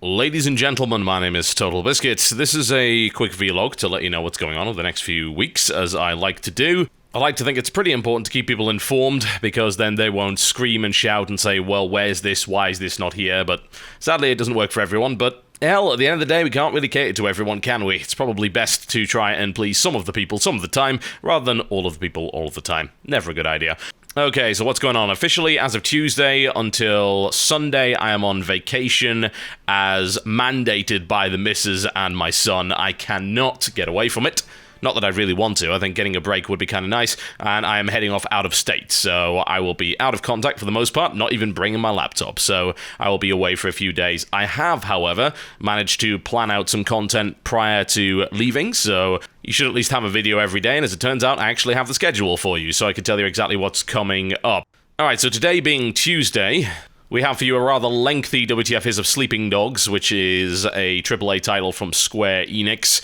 Ladies and gentlemen, my name is Totalbiscuit. This is a quick vlog to let you know what's going on over the next few weeks, as I like to do. I like to think it's pretty important to keep people informed, because then they won't scream and shout and say, well, where's this, why is this not here? But sadly, it doesn't work for everyone, but hell, at the end of the day, we can't really cater to everyone, can we? It's probably best to try and please some of the people some of the time, rather than all of the people all of the time. Never a good idea. Okay, so what's going on? Officially, as of Tuesday until Sunday, I am on vacation as mandated by the missus and my son. I cannot get away from it. Not that I really want to. I think getting a break would be kind of nice, and I am heading off out of state, so I will be out of contact for the most part, not even bringing my laptop, so I will be away for a few days. I have, however, managed to plan out some content prior to leaving, so you should at least have a video every day, and as it turns out, I actually have the schedule for you, so I can tell you exactly what's coming up. Alright, so today being Tuesday, we have for you a rather lengthy WTF is of Sleeping Dogs, which is a AAA title from Square Enix.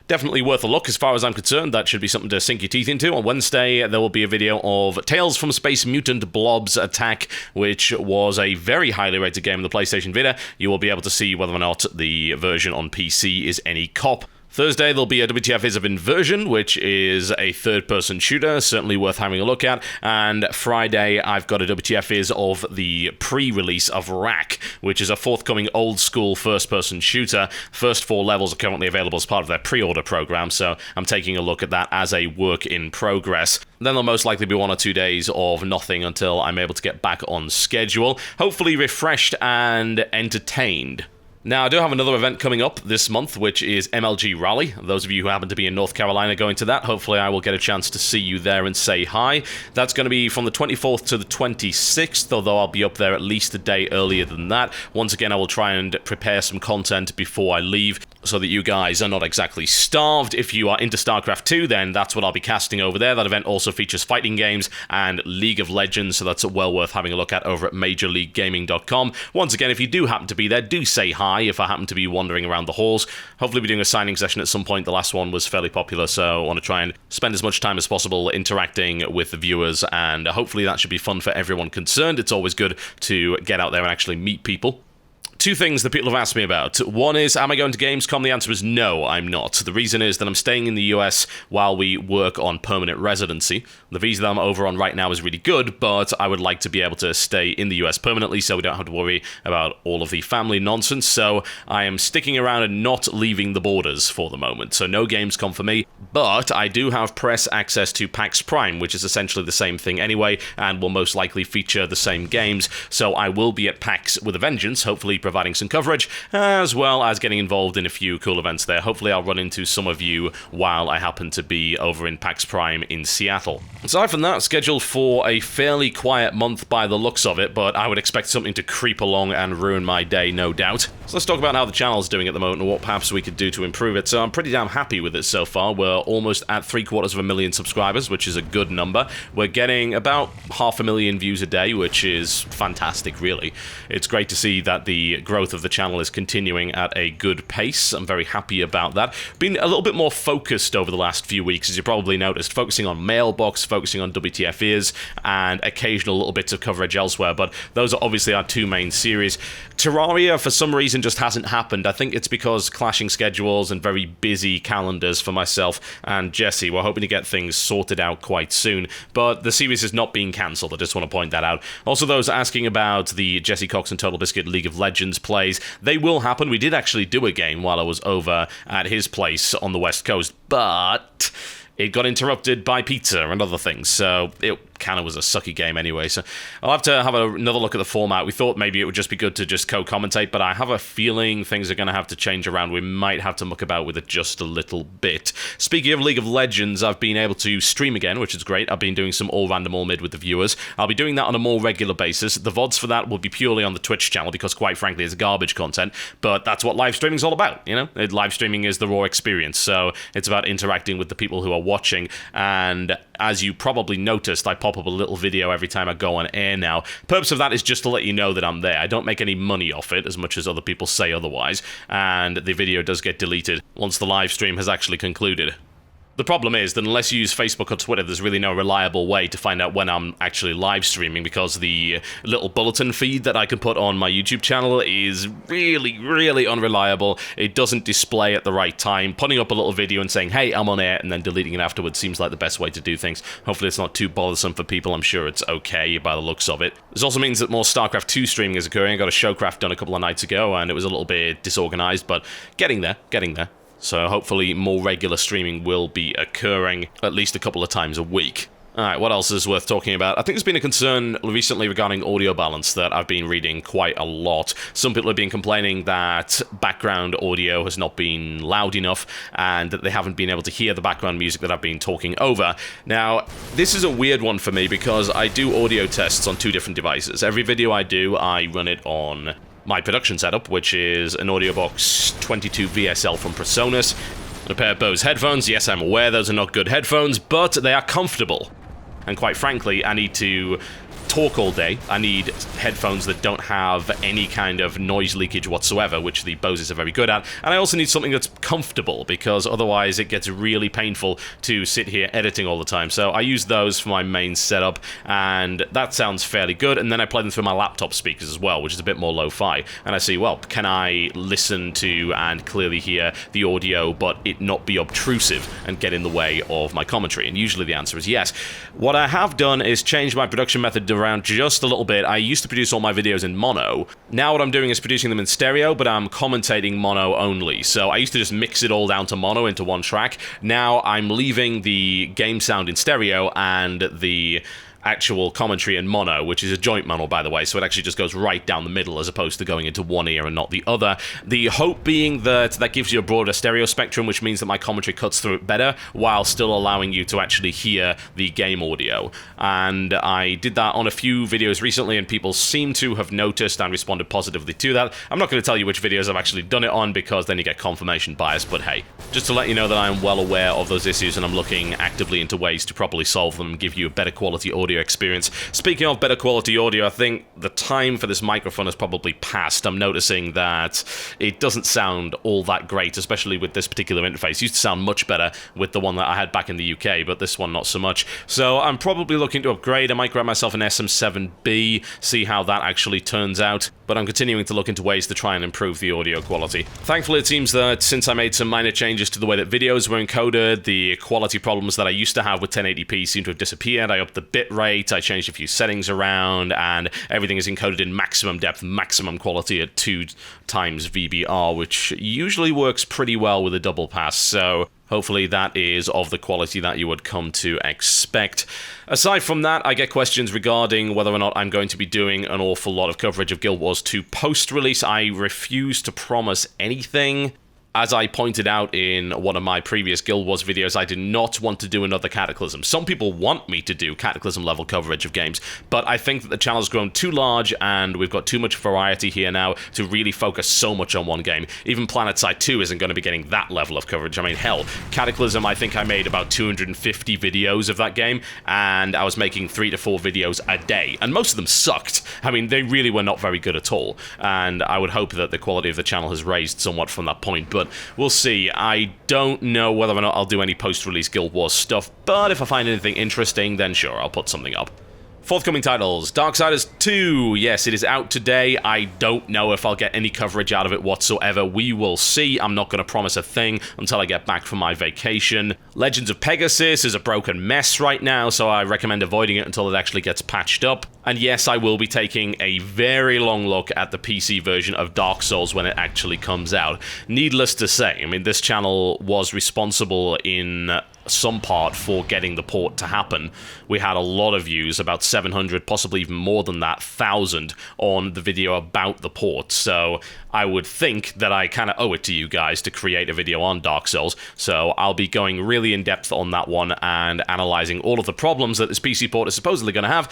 Definitely worth a look as far as I'm concerned. That should be something to sink your teeth into. On Wednesday, there will be a video of Tales from Space Mutant Blobs Attack, which was a very highly rated game in the PlayStation Vita. You will be able to see whether or not the version on PC is any cop. Thursday, there'll be a WTF is of Inversion, which is a third-person shooter, certainly worth having a look at. And Friday, I've got a WTF is of the pre-release of Rack, which is a forthcoming old-school first-person shooter. First 4 levels are currently available as part of their pre-order program, so I'm taking a look at that as a work in progress. Then there'll most likely be 1 or 2 days of nothing until I'm able to get back on schedule, hopefully refreshed and entertained. Now, I do have another event coming up this month, which is MLG Rally. Those of you who happen to be in North Carolina going to that, hopefully I will get a chance to see you there and say hi. That's going to be from the 24th to the 26th, although I'll be up there at least a day earlier than that. Once again, I will try and prepare some content before I leave, so that you guys are not exactly starved. If you are into StarCraft 2, then that's what I'll be casting over there. That event also features fighting games and League of Legends, so that's well worth having a look at over at MajorLeagueGaming.com. Once again, if you do happen to be there, do say hi if I happen to be wandering around the halls. Hopefully we'll be doing a signing session at some point. The last one was fairly popular, so I want to try and spend as much time as possible interacting with the viewers, and hopefully that should be fun for everyone concerned. It's always good to get out there and actually meet people. 2 things that people have asked me about. One is, am I going to Gamescom? The answer is no, I'm not. The reason is that I'm staying in the US while we work on permanent residency. The visa that I'm over on right now is really good, but I would like to be able to stay in the US permanently so we don't have to worry about all of the family nonsense. So I am sticking around and not leaving the borders for the moment. So no Gamescom for me, but I do have press access to PAX Prime, which is essentially the same thing anyway, and will most likely feature the same games. So I will be at PAX with a vengeance, hopefully providing some coverage, as well as getting involved in a few cool events there. Hopefully I'll run into some of you while I happen to be over in PAX Prime in Seattle. Aside from that, scheduled for a fairly quiet month by the looks of it, but I would expect something to creep along and ruin my day, no doubt. So let's talk about how the channel's doing at the moment and what perhaps we could do to improve it. So I'm pretty damn happy with it so far. We're almost at 750,000 subscribers, which is a good number. We're getting about 500,000 views a day, which is fantastic, really. It's great to see that the growth of the channel is continuing at a good pace. I'm very happy about that. Been a little bit more focused over the last few weeks, as you probably noticed, focusing on Mailbox, focusing on WTF is, and occasional little bits of coverage elsewhere, but those are obviously our 2 main series. Terraria, for some reason, just hasn't happened. I think it's because clashing schedules and very busy calendars for myself and Jesse. We're hoping to get things sorted out quite soon, but the series is not being cancelled. I just want to point that out. Also, those asking about the Jesse Cox and Totalbiscuit League of Legends plays, they will happen. We did actually do a game while I was over at his place on the West Coast, but it got interrupted by pizza and other things, so it kind of was a sucky game anyway, so I'll have to have another look at the format. We thought maybe it would just be good to just co-commentate, but I have a feeling things are going to have to change around. We might have to muck about with it just a little bit. Speaking of League of Legends, I've been able to stream again, which is great. I've been doing some all random, all mid with the viewers. I'll be doing that on a more regular basis. The VODs for that will be purely on the Twitch channel, because quite frankly, it's garbage content, but that's what live streaming is all about, you know? Live streaming is the raw experience, so it's about interacting with the people who are watching, and as you probably noticed, I pop up a little video every time I go on air now. The purpose of that is just to let you know that I'm there. I don't make any money off it, as much as other people say otherwise, and the video does get deleted once the live stream has actually concluded. The problem is that unless you use Facebook or Twitter, there's really no reliable way to find out when I'm actually live streaming, because the little bulletin feed that I can put on my YouTube channel is really, really unreliable. It doesn't display at the right time. Putting up a little video and saying, hey, I'm on air, and then deleting it afterwards seems like the best way to do things. Hopefully it's not too bothersome for people. I'm sure it's okay by the looks of it. This also means that more StarCraft 2 streaming is occurring. I got a Showcraft done a couple of nights ago, and it was a little bit disorganized, but getting there. So hopefully more regular streaming will be occurring at least a couple of times a week. Alright, what else is worth talking about? I think there's been a concern recently regarding audio balance that I've been reading quite a lot. Some people have been complaining that background audio has not been loud enough and that they haven't been able to hear the background music that I've been talking over. Now, this is a weird one for me because I do audio tests on 2 different devices. Every video I do, I run it on my production setup, which is an AudioBox 22 VSL from PreSonus, and a pair of Bose headphones. Yes, I'm aware those are not good headphones, but they are comfortable. And quite frankly, I need to talk all day. I need headphones that don't have any kind of noise leakage whatsoever, which the Boses are very good at. And I also need something that's comfortable, because otherwise it gets really painful to sit here editing all the time. So I use those for my main setup, and that sounds fairly good. And then I play them through my laptop speakers as well, which is a bit more lo-fi. And I see, well, can I listen to and clearly hear the audio, but it not be obtrusive and get in the way of my commentary? And usually the answer is yes. What I have done is change my production method around just a little bit. I used to produce all my videos in mono. Now what I'm doing is producing them in stereo, but I'm commentating mono only. So I used to just mix it all down to mono into one track. Now I'm leaving the game sound in stereo and the actual commentary in mono, which is a joint mono, by the way, so it actually just goes right down the middle as opposed to going into one ear and not the other. The hope being that that gives you a broader stereo spectrum, which means that my commentary cuts through it better while still allowing you to actually hear the game audio. And I did that on a few videos recently, and people seem to have noticed and responded positively to that. I'm not going to tell you which videos I've actually done it on, because then you get confirmation bias, but hey, just to let you know that I'm well aware of those issues, and I'm looking actively into ways to properly solve them and give you a better quality audio experience. Speaking of better quality audio, I think the time for this microphone has probably passed. I'm noticing that it doesn't sound all that great, especially with this particular interface. It used to sound much better with the one that I had back in the UK, but this one not so much. So I'm probably looking to upgrade. I might grab myself an SM7B, see how that actually turns out, but I'm continuing to look into ways to try and improve the audio quality. Thankfully, it seems that since I made some minor changes to the way that videos were encoded, the quality problems that I used to have with 1080p seem to have disappeared. I upped the bitrate, I changed a few settings around, and everything is encoded in maximum depth, maximum quality at 2 times VBR, which usually works pretty well with a double pass, so hopefully that is of the quality that you would come to expect. Aside from that, I get questions regarding whether or not I'm going to be doing an awful lot of coverage of Guild Wars 2 post-release. I refuse to promise anything. As I pointed out in one of my previous Guild Wars videos, I did not want to do another Cataclysm. Some people want me to do Cataclysm-level coverage of games, but I think that the channel's grown too large and we've got too much variety here now to really focus so much on one game. Even PlanetSide 2 isn't going to be getting that level of coverage. I mean, hell, Cataclysm, I think I made about 250 videos of that game, and I was making 3 to 4 videos a day, and most of them sucked. I mean, they really were not very good at all, and I would hope that the quality of the channel has raised somewhat from that point, but we'll see. I don't know whether or not I'll do any post-release Guild Wars stuff, but if I find anything interesting, then sure, I'll put something up. Forthcoming titles, Darksiders 2, yes, it is out today. I don't know if I'll get any coverage out of it whatsoever. We will see. I'm not going to promise a thing until I get back from my vacation. Legends of Pegasus is a broken mess right now, so I recommend avoiding it until it actually gets patched up. And yes, I will be taking a very long look at the PC version of Dark Souls when it actually comes out. Needless to say, I mean, this channel was responsible in some part for getting the port to happen. We had a lot of views, about 700, possibly even more than that, 1,000 on the video about the port, so I would think that I kind of owe it to you guys to create a video on Dark Souls, so I'll be going really in-depth on that one and analyzing all of the problems that this PC port is supposedly going to have,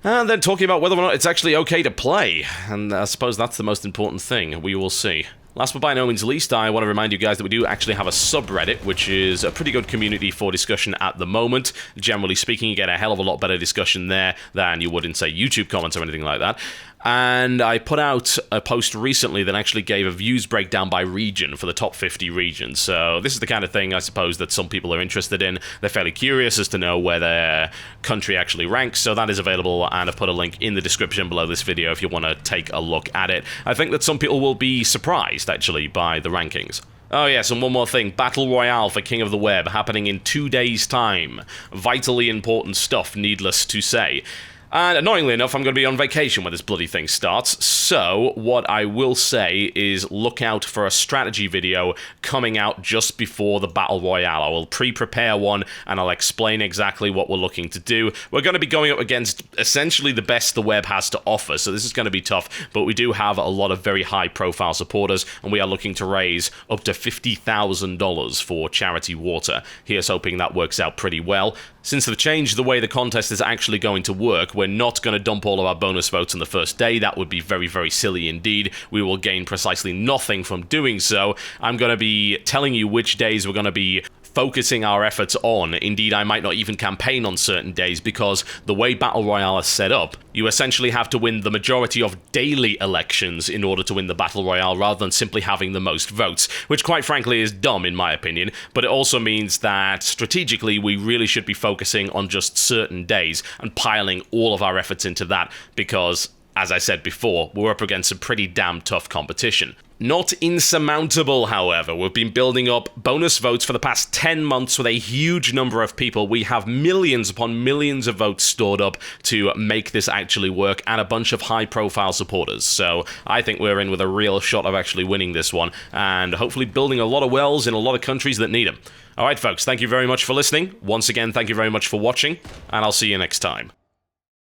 and then talking about whether or not it's actually okay to play, and I suppose that's the most important thing. We will see. Last but by no means least, I want to remind you guys that we do actually have a subreddit, which is a pretty good community for discussion at the moment. Generally speaking, you get a hell of a lot better discussion there than you would in, say, YouTube comments or anything like that. And I put out a post recently that actually gave a views breakdown by region for the top 50 regions. So this is the kind of thing, I suppose, that some people are interested in. They're fairly curious as to know where their country actually ranks, so that is available, and I've put a link in the description below this video if you want to take a look at it. I think that some people will be surprised, actually, by the rankings. Oh yes, and one more thing. Battle Royale for King of the Web happening in 2 days' time. Vitally important stuff, needless to say. And annoyingly enough, I'm going to be on vacation when this bloody thing starts, so what I will say is look out for a strategy video coming out just before the Battle Royale. I will pre-prepare one, and I'll explain exactly what we're looking to do. We're going to be going up against essentially the best the web has to offer, so this is going to be tough, but we do have a lot of very high-profile supporters, and we are looking to raise up to $50,000 for charity water. Here's hoping that works out pretty well. Since they've changed the way the contest is actually going to work, we're not going to dump all of our bonus votes on the first day. That would be very, very silly indeed. We will gain precisely nothing from doing so. I'm going to be telling you which days we're going to be focusing our efforts on. Indeed, I might not even campaign on certain days, because the way Battle Royale is set up, you essentially have to win the majority of daily elections in order to win the Battle Royale, rather than simply having the most votes, which quite frankly is dumb in my opinion, but it also means that strategically we really should be focusing on just certain days and piling all of our efforts into that, because, as I said before, we're up against some pretty damn tough competition. Not insurmountable, however. We've been building up bonus votes for the past 10 months with a huge number of people. We have millions upon millions of votes stored up to make this actually work, and a bunch of high-profile supporters. So I think we're in with a real shot of actually winning this one, and hopefully building a lot of wells in a lot of countries that need them. Alright folks, thank you very much for listening. Once again, thank you very much for watching, and I'll see you next time.